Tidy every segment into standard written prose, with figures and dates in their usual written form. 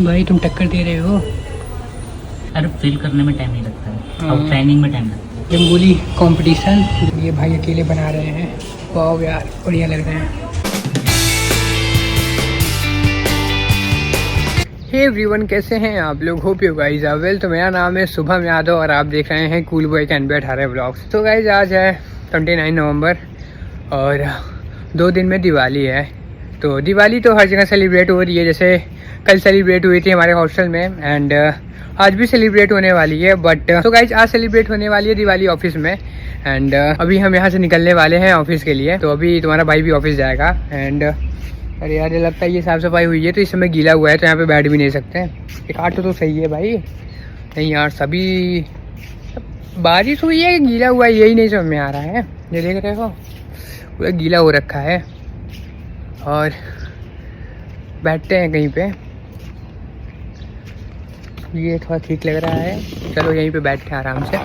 भाई तुम टक्कर दे रहे हो। अरे फील करने में टाइम नहीं लगता है और ट्रेनिंग में टाइम लगता है। रंगोली कंपटीशन ये भाई अकेले बना रहे हैं। वाह यार बढ़िया लग रहे हैं। हे एवरीवन, कैसे हैं आप लोग? Hope you guys are well. तो मेरा नाम है शुभम यादव और आप देख रहे हैं cool boy can be 18 blogs. तो गाइस आज है 29 नवंबर और 2 दिन में दिवाली है। तो दिवाली तो हर जगह सेलिब्रेट हो रही है, जैसे कल सेलिब्रेट हुई थी हमारे हॉस्टल में एंड आज भी सेलिब्रेट होने वाली है। बट तो गाइज आज सेलिब्रेट होने वाली है दिवाली ऑफिस में एंड अभी हम यहाँ से निकलने वाले हैं ऑफिस के लिए। तो अभी तुम्हारा भाई भी ऑफिस जाएगा एंड अरे यार ये लगता है ये साफ़ सफाई हुई है तो इस समय गीला हुआ है तो यहाँ पे बैठ भी नहीं सकते। एक आटो तो सही है भाई। नहीं यार सभी बारिश हुई है कि गीला हुआ है यही नहीं समझ में आ रहा है। ये देख रहे हो पूरा गीला हो रखा है और बैठते हैं कहीं पे। ये थोड़ा ठीक लग रहा है, चलो यहीं पे बैठते हैं आराम से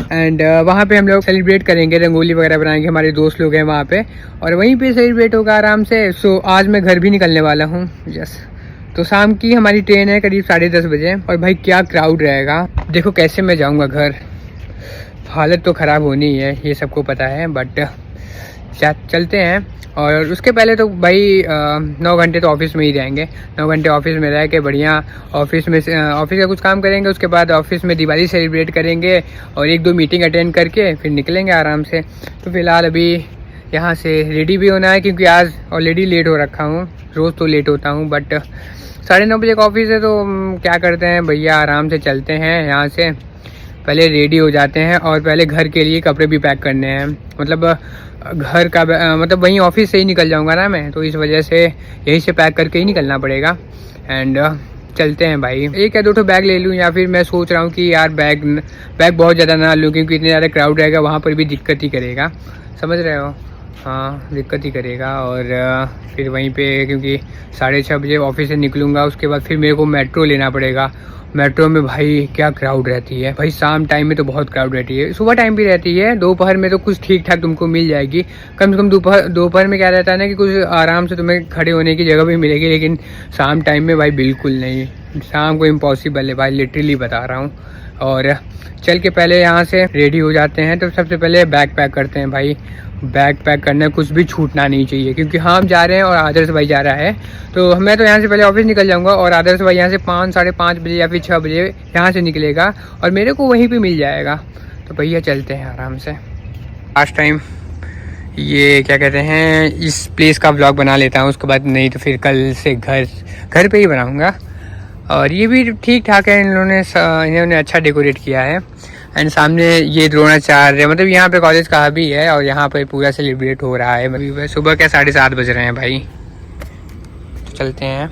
एंड वहाँ पे हम लोग सेलिब्रेट करेंगे, रंगोली वगैरह बनाएंगे। हमारे दोस्त लोग हैं वहाँ पे और वहीं पे सेलिब्रेट होगा आराम से। सो आज मैं घर भी निकलने वाला हूँ। यस, तो शाम की हमारी ट्रेन है करीब 10:30 बजे और भाई क्या क्राउड रहेगा। देखो कैसे मैं जाऊँगा घर, हालत तो ख़राब होनी ही है, ये सबको पता है। बट चलते हैं और उसके पहले तो भाई 9 घंटे तो ऑफिस में ही रहेंगे। 9 घंटे ऑफिस में रह के बढ़िया ऑफिस का कुछ काम करेंगे। उसके बाद ऑफिस में दिवाली सेलिब्रेट करेंगे और 1-2 मीटिंग अटेंड करके फिर निकलेंगे आराम से। तो फिलहाल अभी यहाँ से रेडी भी होना है क्योंकि आज ऑलरेडी लेट हो रखा हूँ। रोज़ तो लेट होता हूँ बट 9:30 बजे का ऑफिस है तो क्या करते हैं भैया, आराम से चलते हैं यहाँ से। पहले रेडी हो जाते हैं और पहले घर के लिए कपड़े भी पैक करने हैं। मतलब घर का मतलब वहीं ऑफिस से ही निकल जाऊंगा ना मैं, तो इस वजह से यहीं से पैक करके ही निकलना पड़ेगा एंड चलते हैं भाई। 1 या 2 बैग ले लूँ या फिर मैं सोच रहा हूँ कि यार बैग बहुत ज़्यादा ना लूँ क्योंकि इतने ज़्यादा क्राउड रहेगा वहाँ पर भी दिक्कत ही करेगा, समझ रहे हो? हाँ दिक्कत ही करेगा। और फिर वहीं पे क्योंकि 6:30 बजे ऑफिस से निकलूँगा उसके बाद फिर मेरे को मेट्रो लेना पड़ेगा। मेट्रो में भाई क्या क्राउड रहती है भाई, शाम टाइम में तो बहुत क्राउड रहती है, सुबह टाइम भी रहती है, दोपहर में तो कुछ ठीक ठाक तुमको मिल जाएगी। कम से कम दोपहर में क्या रहता है ना कि कुछ आराम से तुम्हें खड़े होने की जगह भी मिलेगी, लेकिन शाम टाइम में भाई बिल्कुल नहीं। शाम को इम्पॉसिबल है भाई, लिटरली बता रहा हूँ। और चल के पहले यहाँ से रेडी हो जाते हैं। तो सबसे पहले बैग पैक करते हैं भाई। बैग पैक करना कुछ भी छूटना नहीं चाहिए क्योंकि हम जा रहे हैं और आदर्श भाई जा रहा है। तो मैं तो यहाँ से पहले ऑफिस निकल जाऊँगा और आदर्श भाई यहाँ से 5-5:30 बजे या फिर 6 बजे यहाँ से निकलेगा और मेरे को वहीं पे मिल जाएगा। तो भैया चलते हैं आराम से। लास्ट टाइम ये क्या कहते हैं इस प्लेस का व्लॉग बना लेता हूँ, उसके बाद नहीं तो फिर कल से घर पे ही बनाऊँगा। और ये भी ठीक ठाक है, इन्होंने अच्छा डेकोरेट किया है एंड सामने ये द्रोणाचार्य मतलब यहाँ पे कॉलेज का भी है और यहाँ पे पूरा सेलिब्रेट हो रहा है। अभी सुबह के 7:30 बज रहे हैं भाई। तो चलते हैं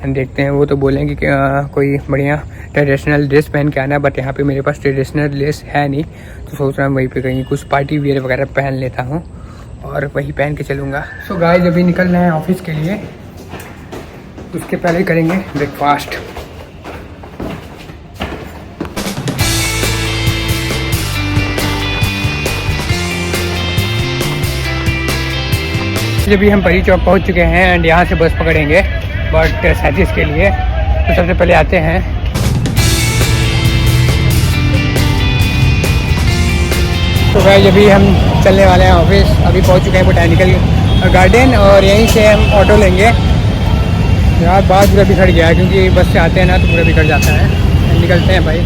एंड देखते हैं। वो तो बोलेंगे कि कोई बढ़िया ट्रेडिशनल ड्रेस पहन के आना, बट यहाँ पे मेरे पास ट्रेडिशनल ड्रेस है नहीं, तो सोच रहा हूँ वहीं पे कहीं कुछ पार्टी वियर वगैरह पहन लेता हूँ और वही पहन के चलूँगा। सो गाइस अभी निकल रहे हैं ऑफिस के लिए, उसके पहले करेंगे ब्रेकफास्ट। जब हम परी चौक पहुंच चुके हैं एंड यहाँ से बस पकड़ेंगे बट 37 के लिए। तो सबसे पहले आते हैं तो भाई अभी हम चलने वाले हैं ऑफिस। अभी पहुंच चुके हैं बोटैनिकल गार्डन और यहीं से हम ऑटो लेंगे। यार बात पूरा बिखर गया है क्योंकि बस से आते हैं ना तो पूरा बिखर जाता है। निकलते हैं भाई।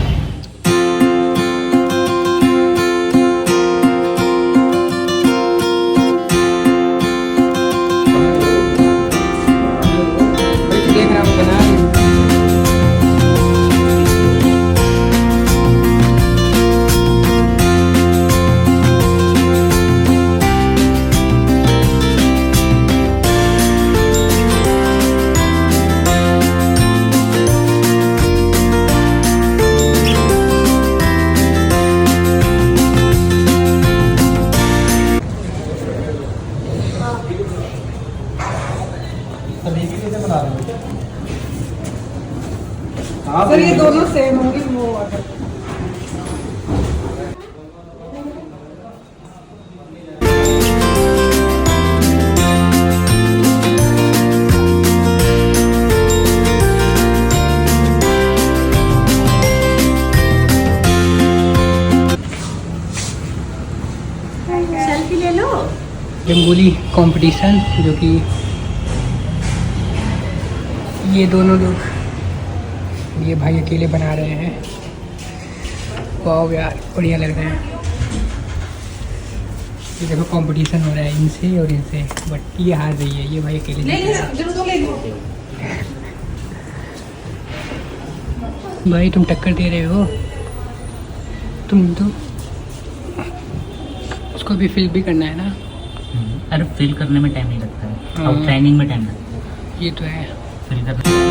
सर ये दोनों सेम होंगी वो वाटर। रंगोली कंपटीशन, जो कि ये दोनों लोग, ये भाई अकेले बना रहे हैं। वाह यार बढ़िया लग रहे हैं। ये देखो कंपटीशन हो रहा है इनसे और इनसे, बट ये हार रही है, ये भाई अकेले जीत रहे हैं। भाई तुम टक्कर दे रहे हो, तुम तो उसको भी फिल भी करना है ना। अरे फिल करने में टाइम नहीं लगता है, हाँ। और ट्रेनिंग में टाइम लगता है ये तो है। फिल करने।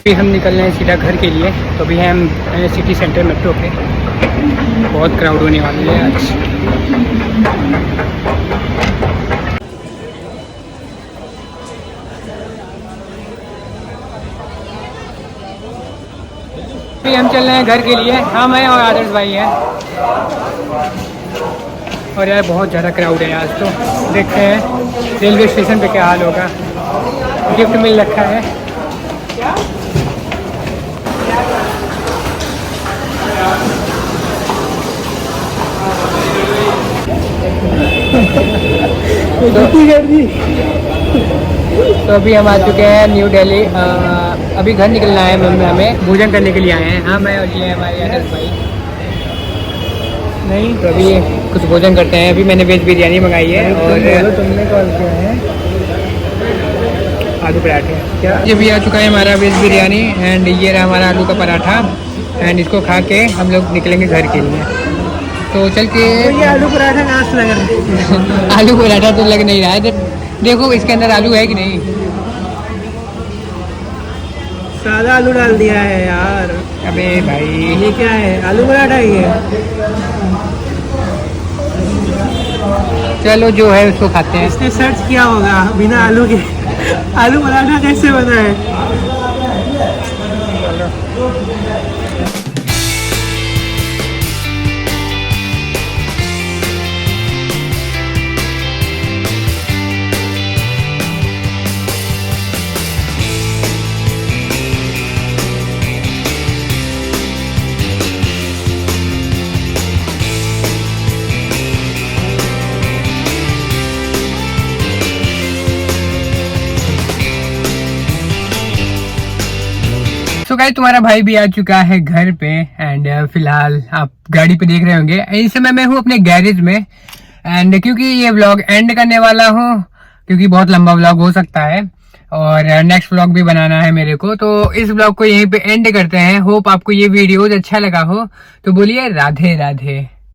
अभी हम निकल रहे हैं सीधा घर के लिए। तो अभी हम सिटी सेंटर मेट्रो पे, बहुत क्राउड होने वाली है आज। अभी हम चल रहे हैं घर के लिए। हम हैं और आदर्श भाई हैं। और यार बहुत ज़्यादा क्राउड है आज। तो देखते हैं रेलवे स्टेशन पे क्या हाल होगा। गिफ्ट मिल रखा है। तो अभी हम आ चुके हैं न्यू दिल्ली। अभी घर निकलना है, मम्मी हमें भोजन करने के लिए आए हैं। हाँ मैं और ये हमारे आदर्श भाई। नहीं तो अभी कुछ भोजन करते हैं। अभी मैंने वेज बिरयानी मंगाई है और तुमने कॉल किया है आलू पराठे। क्या ये भी आ चुका है हमारा वेज बिरयानी एंड ये रहा हमारा आलू का पराठा एंड इसको खा के हम लोग निकलेंगे घर के लिए। तो चल के ये आलू पराठा कहाँ से लग रहा है? आलू पराठा तो लग नहीं रहा है। देखो इसके अंदर आलू है कि नहीं। सादा आलू डाल दिया है यार। अबे भाई ये क्या है? आलू पराठा ही है। चलो जो है उसको खाते हैं। इसने सर्च किया होगा बिना आलू के आलू पराठा कैसे बना है। तो गाइस तुम्हारा भाई भी आ चुका है घर पे एंड फिलहाल आप गाड़ी पे देख रहे होंगे। इस समय मैं हूँ अपने गैरेज में एंड क्योंकि ये व्लॉग एंड करने वाला हूँ क्योंकि बहुत लंबा व्लॉग हो सकता है। और नेक्स्ट व्लॉग भी बनाना है मेरे को। तो इस व्लॉग को यहीं पे एंड करते हैं। होप आपको ये वीडियो अच्छा लगा हो, तो बोलिए राधे राधे।